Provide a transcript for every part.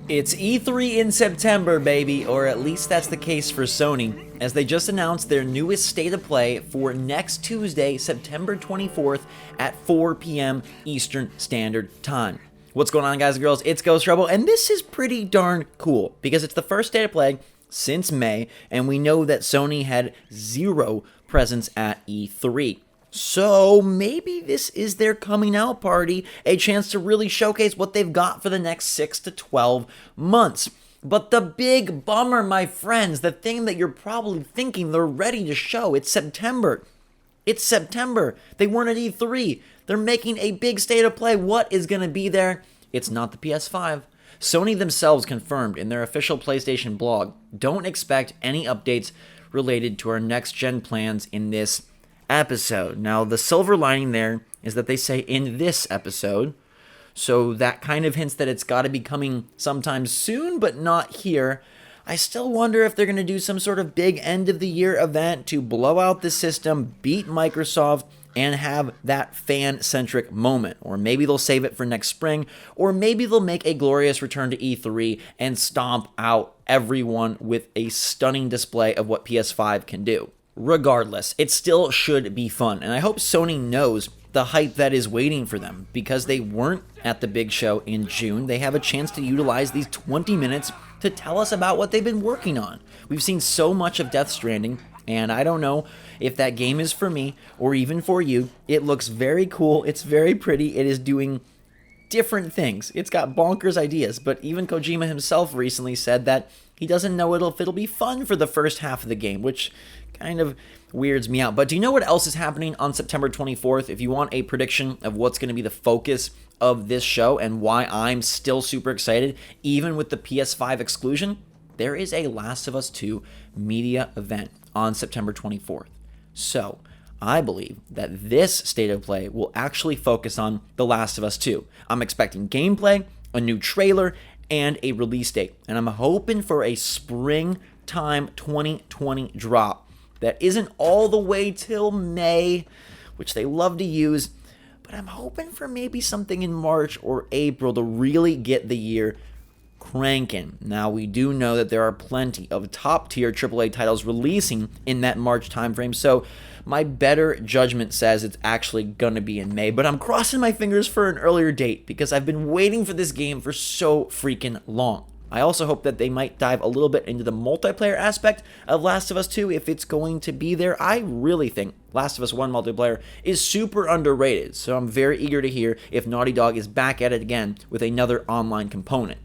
It's E3 in September, baby, or at least that's the case for Sony, as they just announced their newest state of play for next Tuesday, September 24th at 4 p.m. Eastern Standard Time. What's going on, guys and girls? It's Ghost Rebel, and this is pretty darn cool, because it's the first state of play since May, and we know that Sony had zero presence at E3. So maybe this is their coming out party, a chance to really showcase what they've got for the next 6 to 12 months. But the big bummer, my friends, the thing that you're probably thinking they're ready to show, it's September. It's September. They weren't at E3. They're making a big state of play. What is going to be there? It's not the PS5. Sony themselves confirmed in their official PlayStation blog, don't expect any updates related to our next-gen plans in this episode. Now, the silver lining there is that they say in this episode, so that kind of hints that it's got to be coming sometime soon, but not here. I still wonder if they're going to do some sort of big end-of-the-year event to blow out the system, beat Microsoft, and have that fan-centric moment. Or maybe they'll save it for next spring, or maybe they'll make a glorious return to E3 and stomp out everyone with a stunning display of what PS5 can do. Regardless, it still should be fun, and I hope Sony knows the hype that is waiting for them. Because they weren't at the big show in June, they have a chance to utilize these 20 minutes to tell us about what they've been working on. We've seen so much of Death Stranding, and I don't know if that game is for me or even for you. It looks very cool, it's very pretty, it is doing different things. It's got bonkers ideas, but even Kojima himself recently said that he doesn't know if it'll be fun for the first half of the game, which kind of weirds me out. But do you know what else is happening on September 24th? If you want a prediction of what's going to be the focus of this show and why I'm still super excited, even with the PS5 exclusion, there is a Last of Us 2 media event on September 24th. So I believe that this state of play will actually focus on The Last of Us 2. I'm expecting gameplay, a new trailer, and a release date. And I'm hoping for a springtime 2020 drop that isn't all the way till May, which they love to use, but I'm hoping for maybe something in March or April to really get the year cranking. Now, we do know that there are plenty of top-tier AAA titles releasing in that March timeframe, so my better judgment says it's actually going to be in May, but I'm crossing my fingers for an earlier date because I've been waiting for this game for so freaking long. I also hope that they might dive a little bit into the multiplayer aspect of Last of Us 2 if it's going to be there. I really think Last of Us 1 multiplayer is super underrated, so I'm very eager to hear if Naughty Dog is back at it again with another online component.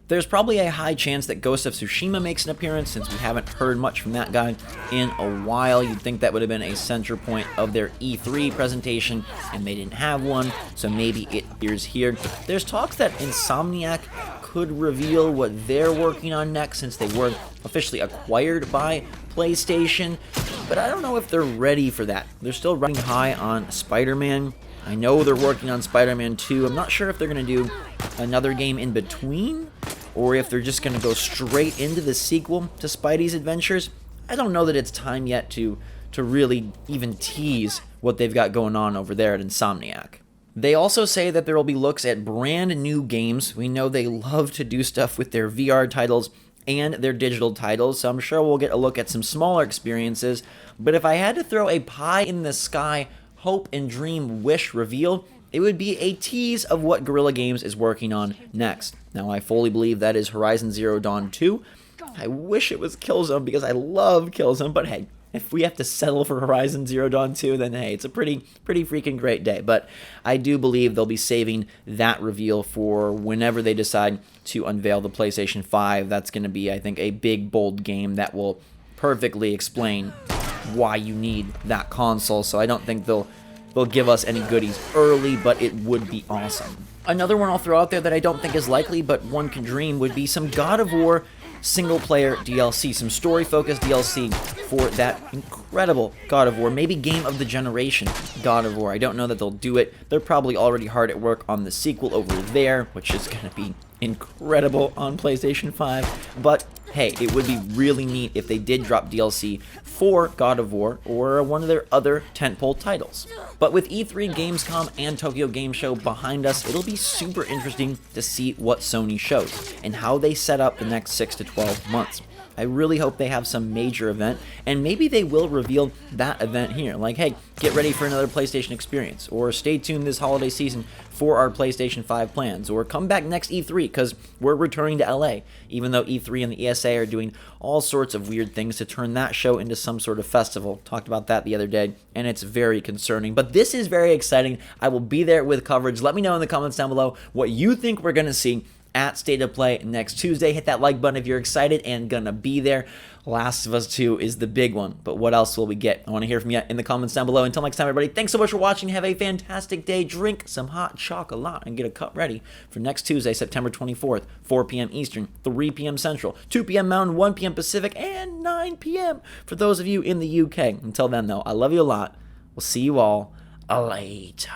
There's probably a high chance that Ghost of Tsushima makes an appearance since we haven't heard much from that guy in a while. You'd think that would have been a center point of their E3 presentation, and they didn't have one, so maybe it appears here. There's talks that Insomniac could reveal what they're working on next since they were officially acquired by PlayStation, but I don't know if they're ready for that. They're still running high on Spider-Man. I know they're working on Spider-Man 2. I'm not sure if they're going to do another game in between, or if they're just going to go straight into the sequel to Spidey's Adventures. I don't know that it's time yet to really even tease what they've got going on over there at Insomniac. They also say that there will be looks at brand new games. We know they love to do stuff with their VR titles and their digital titles, so I'm sure we'll get a look at some smaller experiences. But if I had to throw a pie in the sky, hope and dream wish reveal, it would be a tease of what Guerrilla Games is working on next. Now, I fully believe that is Horizon Zero Dawn 2. I wish it was Killzone because I love Killzone, but hey, if we have to settle for Horizon Zero Dawn 2, then hey, it's a pretty freaking great day. But I do believe they'll be saving that reveal for whenever they decide to unveil the PlayStation 5. That's going to be, I think, a big, bold game that will perfectly explain why you need that console. So I don't think they'll give us any goodies early, but it would be awesome. Another one I'll throw out there that I don't think is likely, but one can dream, would be some God of War single-player DLC, some story-focused DLC for that incredible God of War, maybe Game of the Generation God of War. I don't know that they'll do it. They're probably already hard at work on the sequel over there, which is going to be incredible on PlayStation 5, but hey, it would be really neat if they did drop DLC for God of War or one of their other tentpole titles. But with E3, Gamescom, and Tokyo Game Show behind us, it'll be super interesting to see what Sony shows and how they set up the next 6 to 12 months. I really hope they have some major event, and maybe they will reveal that event here. Like, hey, get ready for another PlayStation experience, or stay tuned this holiday season for our PlayStation 5 plans, or come back next E3 because we're returning to LA, even though E3 and the ESA are doing all sorts of weird things to turn that show into some sort of festival. Talked about that the other day, and it's very concerning. But this is very exciting. I will be there with coverage. Let me know in the comments down below what you think we're going to see at State of Play next Tuesday. Hit that like button if you're excited and gonna be there. Last of Us 2 is the big one, but what else will we get? I want to hear from you in the comments down below. Until next time, everybody, thanks so much for watching. Have a fantastic day. Drink some hot chocolate and get a cup ready for next Tuesday, September 24th, 4 p.m. Eastern, 3 p.m. Central, 2 p.m. Mountain, 1 p.m. Pacific, and 9 p.m. for those of you in the UK. Until then, though, I love you a lot. We'll see you all later.